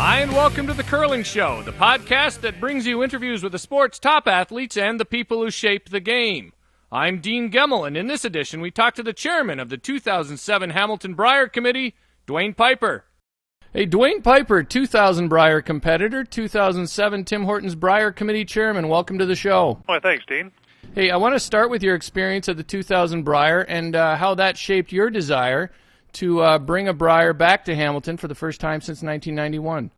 Hi, and welcome to The Curling Show, the podcast that brings you interviews with the sport's top athletes and the people who shape the game. I'm Dean Gemmel, and in this edition, we talk to the chairman of the 2007 Hamilton Brier Committee, Dwayne Pyper. Hey, Dwayne Pyper, 2000 Brier competitor, 2007 Tim Hortons Brier Committee chairman. Welcome to the show. Well, thanks, Dean. Hey, I want to start with your experience at the 2000 Brier and how that shaped your desire to bring a Brier back to Hamilton for the first time since 1991.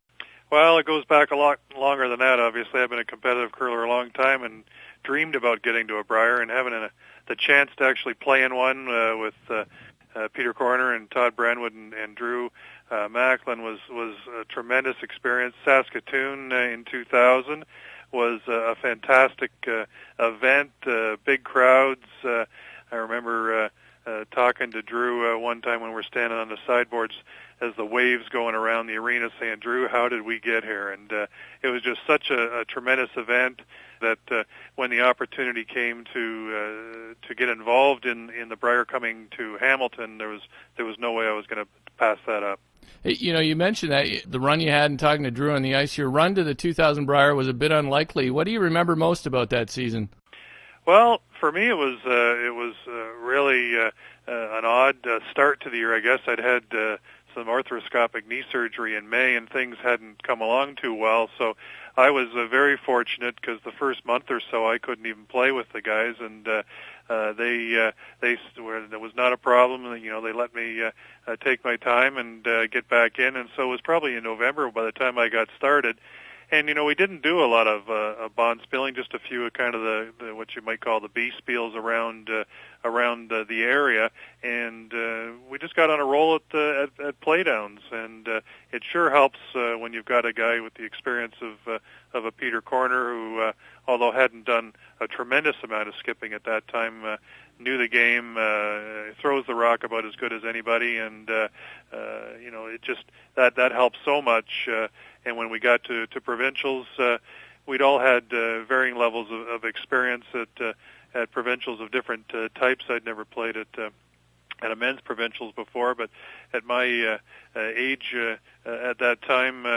Well, it goes back a lot longer than that, obviously. I've been a competitive curler a long time and dreamed about getting to a Brier and having the chance to actually play in one with Peter Corner and Todd Brandwood and Drew Macklin was a tremendous experience. Saskatoon in 2000 was a fantastic event, big crowds. I remember talking to Drew one time when we're standing on the sideboards as the waves going around the arena saying, Drew, how did we get here? And it was just such a tremendous event that when the opportunity came to get involved in the Brier coming to Hamilton, there was no way I was going to pass that up. Hey, you know, you mentioned that the run you had in talking to Drew on the ice. Your run to the 2000 Brier was a bit unlikely. What do you remember most about that season? Well, for me, it was really an odd start to the year. I guess I'd had some arthroscopic knee surgery in May, and things hadn't come along too well. So I was very fortunate because the first month or so I couldn't even play with the guys, and there was not a problem. You know, they let me take my time and get back in, and so it was probably in November by the time I got started. And, you know, we didn't do a lot of bond spilling, just a few kind of the what you might call the B spills around the area, and we just got on a roll at playdowns, and it sure helps when you've got a guy with the experience of a Peter Corner who, although hadn't done a tremendous amount of skipping at that time, knew the game, throws the rock about as good as anybody, and you know, it just that helps so much. And when we got to provincials, we'd all had varying levels of experience at provincials of different types. I'd never played at a men's provincials before, but at my age at that time,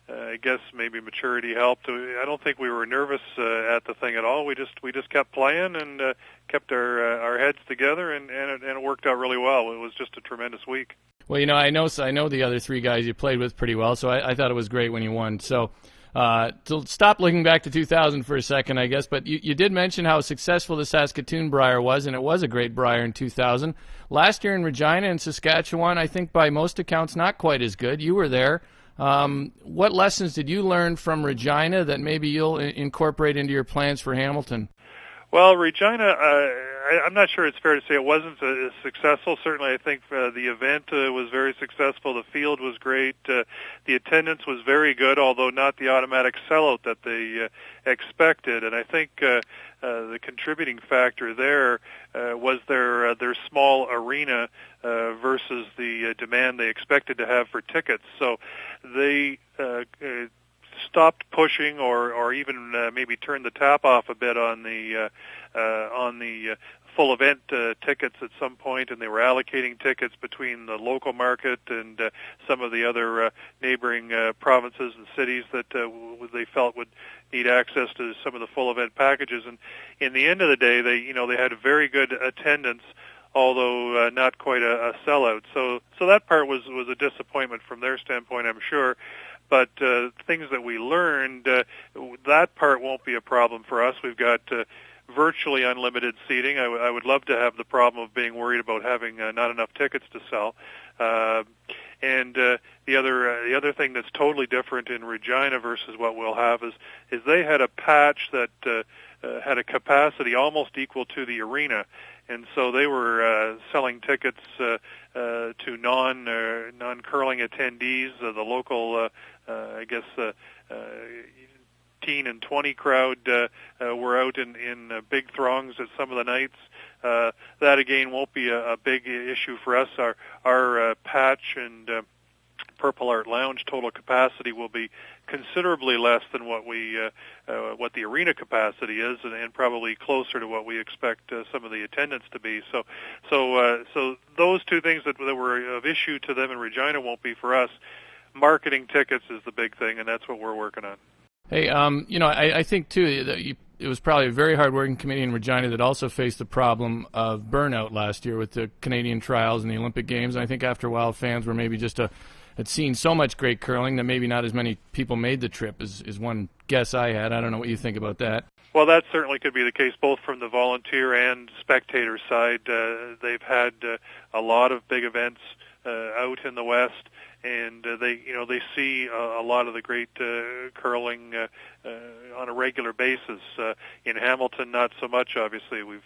I guess maybe maturity helped. I don't think we were nervous at the thing at all. We just kept playing and kept our heads together, and it worked out really well. It was just a tremendous week. Well, you know, I know the other three guys you played with pretty well, so I thought it was great when you won. So to stop looking back to 2000 for a second, I guess, but you did mention how successful the Saskatoon Brier was, and it was a great Brier in 2000. Last year in Regina and Saskatchewan, I think by most accounts not quite as good. You were there. What lessons did you learn from Regina that maybe you'll incorporate into your plans for Hamilton? Well, Regina, I'm not sure it's fair to say it wasn't as successful. Certainly, I think the event was very successful. The field was great. The attendance was very good, although not the automatic sellout that they expected. And I think the contributing factor there was their small arena versus the demand they expected to have for tickets. So they stopped pushing or even maybe turned the tap off a bit on the full event tickets at some point, and they were allocating tickets between the local market and some of the other neighboring provinces and cities that they felt would need access to some of the full event packages. And in the end of the day, they had a very good attendance, although not quite a sellout. So that part was a disappointment from their standpoint, I'm sure. But things that we learned, that part won't be a problem for us. We've got virtually unlimited seating. I would love to have the problem of being worried about having not enough tickets to sell. And the other thing that's totally different in Regina versus what we'll have is they had a patch that had a capacity almost equal to the arena. And so they were selling tickets to non-curling attendees. The local, I guess, teen and 20 crowd were out in big throngs at some of the nights. That again won't be a big issue for us. Our patch and Purple Art Lounge total capacity will be considerably less than what the arena capacity is, and probably closer to what we expect some of the attendance to be. So those two things that were of issue to them in Regina won't be for us. marketing tickets is the big thing, and that's what we're working on. Hey, I think, too, that it was probably a very hard-working committee in Regina that also faced the problem of burnout last year with the Canadian trials and the Olympic Games. And I think after a while, fans were maybe just had seen so much great curling that maybe not as many people made the trip is one guess I had. I don't know what you think about that. Well, that certainly could be the case, both from the volunteer and spectator side. They've had a lot of big events out in the West, and they see a lot of the great curling on a regular basis. In Hamilton, not so much. Obviously, we've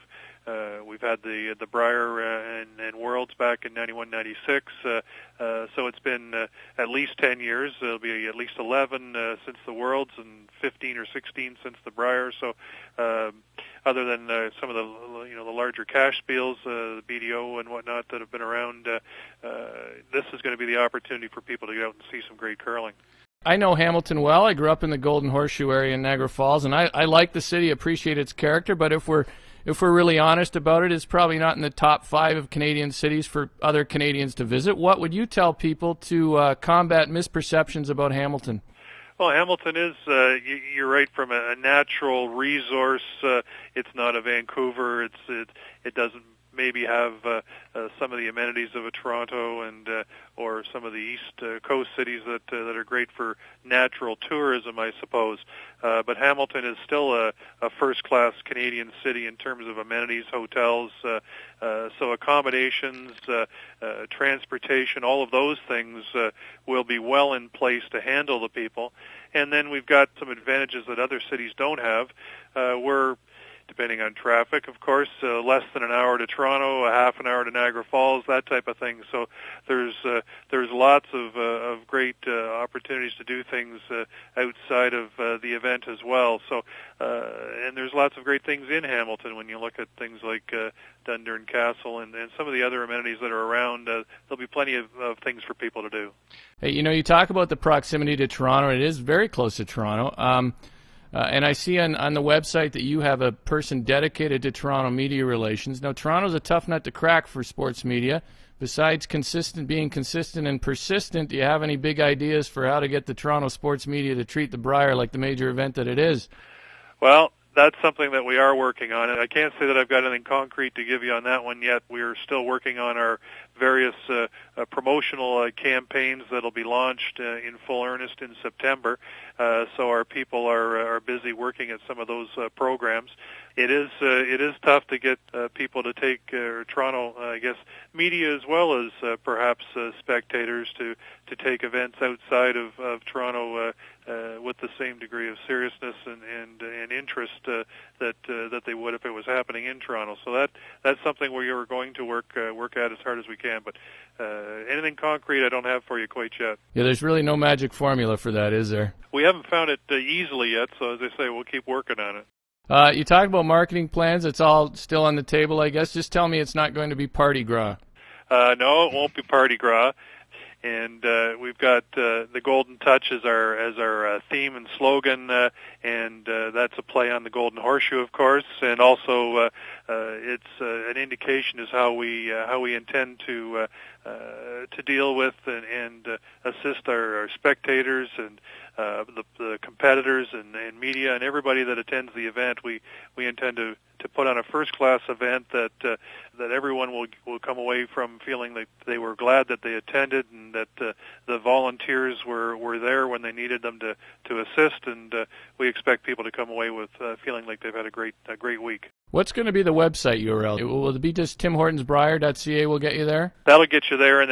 had the Brier and Worlds back in 91, 96. So it's been at least 10 years. It'll be at least 11 since the Worlds and 15 or 16 since the Brier. So other than some of the larger cash spiels, the BDO and whatnot that have been around, this is going to be the opportunity for people to get out and see some great curling. I know Hamilton well. I grew up in the Golden Horseshoe area in Niagara Falls, and I like the city, appreciate its character, but if we're really honest about it, it's probably not in the top 5 of Canadian cities for other Canadians to visit. What would you tell people to combat misperceptions about Hamilton? Well, Hamilton is, you're right, from a natural resource. It's not a Vancouver. It doesn't maybe have some of the amenities of a Toronto and or some of the East Coast cities that are great for natural tourism, I suppose. But Hamilton is still a first-class Canadian city in terms of amenities, hotels, so accommodations, transportation, all of those things will be well in place to handle the people. And then we've got some advantages that other cities don't have. We're, depending on traffic, of course, less than an hour to Toronto, a half an hour to Niagara Falls, that type of thing. So there's lots of great opportunities to do things outside of the event as well. So and there's lots of great things in Hamilton when you look at things like Dundurn Castle and some of the other amenities that are around. There'll be plenty of things for people to do. Hey, you talk about the proximity to Toronto. It is very close to Toronto. And I see on the website that you have a person dedicated to Toronto media relations. Now, Toronto's a tough nut to crack for sports media. Besides being consistent and persistent, do you have any big ideas for how to get the Toronto sports media to treat the Brier like the major event that it is? Well, that's something that we are working on. And I can't say that I've got anything concrete to give you on that one yet. We're still working on our various promotional campaigns that'll be launched in full earnest in September. So our people are busy working at some of those programs. It is tough to get people to take Toronto, I guess, media as well as perhaps spectators to take events outside of Toronto with the same degree of seriousness and interest that they would if it was happening in Toronto. So that's something we're going to work at as hard as we can. But anything concrete I don't have for you quite yet. Yeah, there's really no magic formula for that, is there? We haven't found it easily yet, so as I say, we'll keep working on it. You talk about marketing plans. It's all still on the table, I guess. Just tell me it's not going to be Party Gras. No, it won't be Party Gras. And we've got the Golden Touch as our theme and slogan, and that's a play on the Golden Horseshoe, of course. And also, it's an indication as how we intend to deal with and assist our spectators and the competitors and media and everybody that attends the event. We intend to put on a first-class event that everyone will come away from feeling that they were glad that they attended and that the volunteers were there when they needed them to assist, and we expect people to come away with feeling like they've had a great week. What's going to be the website URL? Will it be just timhortonsbrier.ca will get you there? That'll get you there, and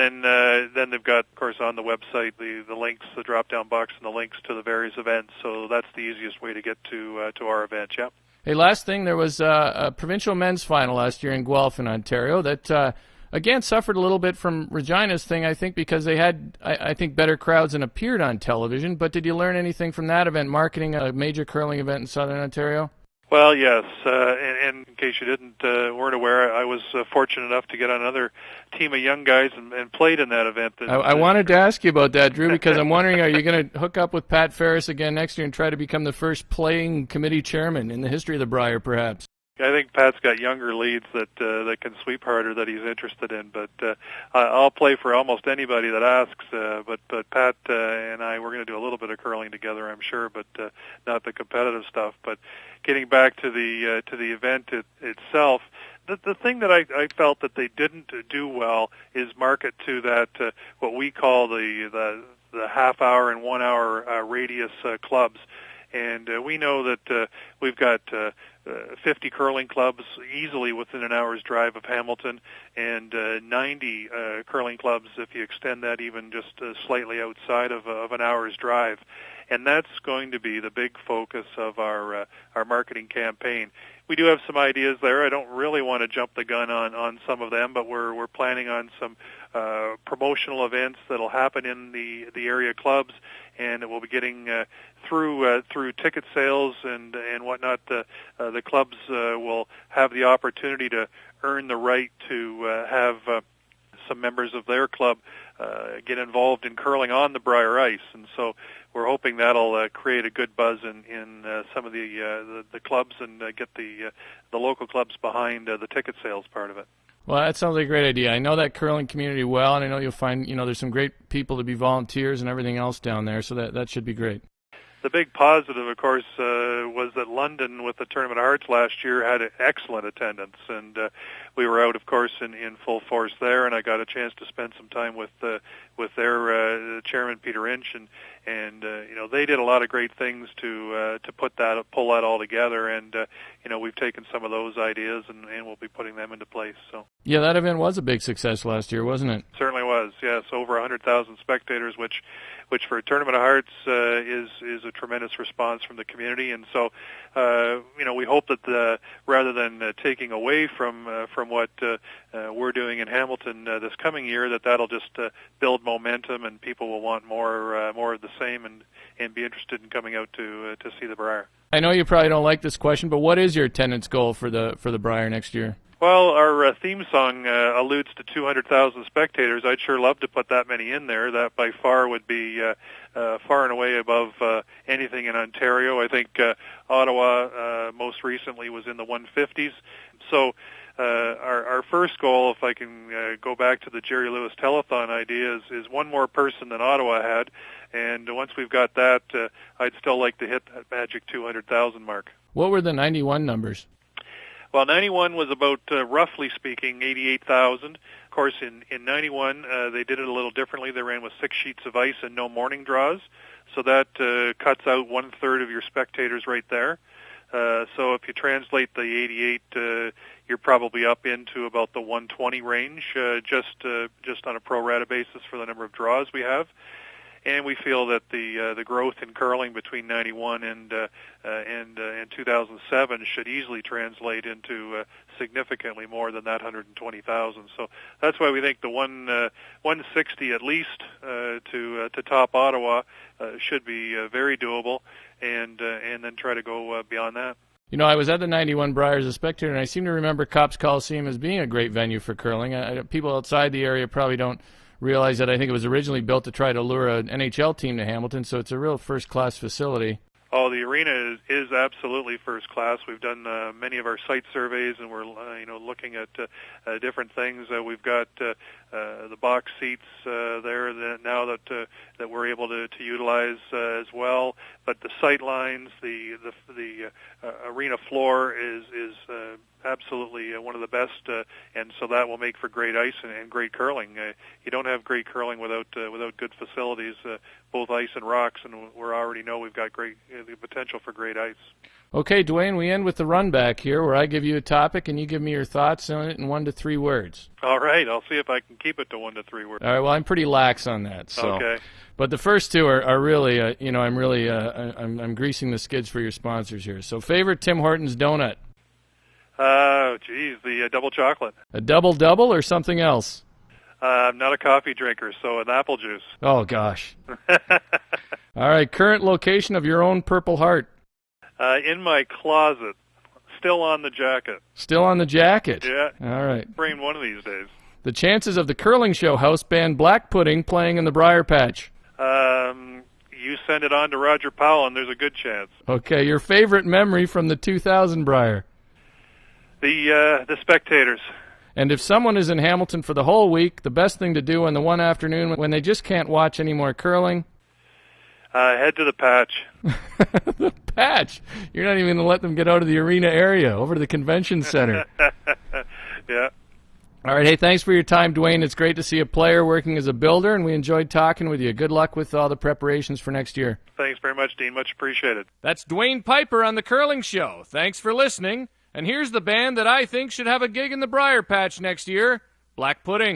then they've got, of course, on the website the links, the drop-down box, and the links to the various events. So that's the easiest way to get to our event. Yeah. Hey, last thing, there was a provincial men's final last year in Guelph in Ontario that, again, suffered a little bit from Regina's thing, I think, because they had, I think, better crowds and appeared on television. But did you learn anything from that event, marketing a major curling event in Southern Ontario? Well, yes, and in case you weren't aware, I was fortunate enough to get on another team of young guys and played in that event. I wanted to ask you about that, Drew, because I'm wondering, are you going to hook up with Pat Ferris again next year and try to become the first playing committee chairman in the history of the Brier, perhaps? I think Pat's got younger leads that can sweep harder that he's interested in, but I'll play for almost anybody that asks. But Pat and I, we're going to do a little bit of curling together, I'm sure, but not the competitive stuff. But getting back to the event itself, the thing that I felt that they didn't do well is market to that what we call the half hour and 1 hour radius clubs. And we know that we've got 50 curling clubs easily within an hour's drive of Hamilton, and 90 curling clubs if you extend that even just slightly outside of an hour's drive. And that's going to be the big focus of our marketing campaign. We do have some ideas there. I don't really want to jump the gun on some of them, but we're planning on some promotional events that'll happen in the area clubs, and it will be getting through ticket sales and whatnot. The clubs will have the opportunity to earn the right to have some members of their club get involved in curling on the Brier ice, and so we're hoping that'll create a good buzz in some of the clubs and get the local clubs behind the ticket sales part of it. Well, that sounds like a great idea. I know that curling community well, and I know you'll find, there's some great people to be volunteers and everything else down there, so that should be great. The big positive, of course, was that London, with the Tournament of Hearts last year, had excellent attendance, and we were out, of course, in full force there. And I got a chance to spend some time with their chairman, Peter Inch, and they did a lot of great things to pull that all together. And we've taken some of those ideas and we'll be putting them into place. So yeah, that event was a big success last year, wasn't it? Certainly was. Yes, over 100,000 spectators, which for a Tournament of Hearts is a tremendous response from the community. And so we hope that rather than taking away from what we're doing in Hamilton this coming year, that'll just build momentum, and people will want more of the same and be interested in coming out to see the Brier. I know you probably don't like this question, but what is your attendance goal for the Brier next year? Well, our theme song alludes to 200,000 spectators. I'd sure love to put that many in there. That by far would be far and away above anything in Ontario. I think Ottawa most recently was in the 150s. So our first goal, if I can go back to the Jerry Lewis telethon idea, is one more person than Ottawa had. And once we've got that, I'd still like to hit that magic 200,000 mark. What were the 91 numbers? Well, 91 was about, roughly speaking, 88,000. Of course, in 91, they did it a little differently. They ran with 6 sheets of ice and no morning draws. So that cuts out 1/3 of your spectators right there. So if you translate the 88, you're probably up into about the 120 range, just on a pro rata basis for the number of draws we have. And we feel that the growth in curling between 91 and 2007 should easily translate into significantly more than that 120,000. So that's why we think the 160 at least to top Ottawa should be very doable, and then try to go beyond that. I was at the 91 Brier as a spectator, and I seem to remember Copps Coliseum as being a great venue for curling. People outside the area probably don't realize that. I think it was originally built to try to lure an NHL team to Hamilton, so it's a real first-class facility. Oh, the arena is absolutely first class. We've done many of our site surveys, and we're looking at different things. We've got the box seats there now that we're able to utilize as well. But the sight lines, the arena floor is absolutely one of the best, and so that will make for great ice and great curling. You don't have great curling without good facilities, both ice and rocks, and we already know we've got great the potential for great ice. Okay, Dwayne, we end with the run back here, where I give you a topic and you give me your thoughts on it in 1 to 3 words. All right, I'll see if I can keep it to 1 to 3 words. All right, well, I'm pretty lax on that. So. Okay. But the first 2 are really, I'm greasing the skids for your sponsors here. So, favorite Tim Hortons donut? The double chocolate. A double-double or something else? I'm not a coffee drinker, so an apple juice. Oh, gosh. All right, current location of your own Purple Heart? In my closet. Still on the jacket. Still on the jacket? Yeah. All right. Bring one of these days. The chances of the curling show house band Black Pudding playing in the Brier Patch? You send it on to Roger Powell, and there's a good chance. Okay, your favorite memory from the 2000 Brier? The spectators. And if someone is in Hamilton for the whole week, the best thing to do on the one afternoon when they just can't watch any more curling? Head to the Patch. The Patch? You're not even going to let them get out of the arena area, over to the convention center. Yeah. All right, hey, thanks for your time, Dwayne. It's great to see a player working as a builder, and we enjoyed talking with you. Good luck with all the preparations for next year. Thanks very much, Dean. Much appreciated. That's Dwayne Pyper on The Curling Show. Thanks for listening. And here's the band that I think should have a gig in the Brier Patch next year, Black Pudding.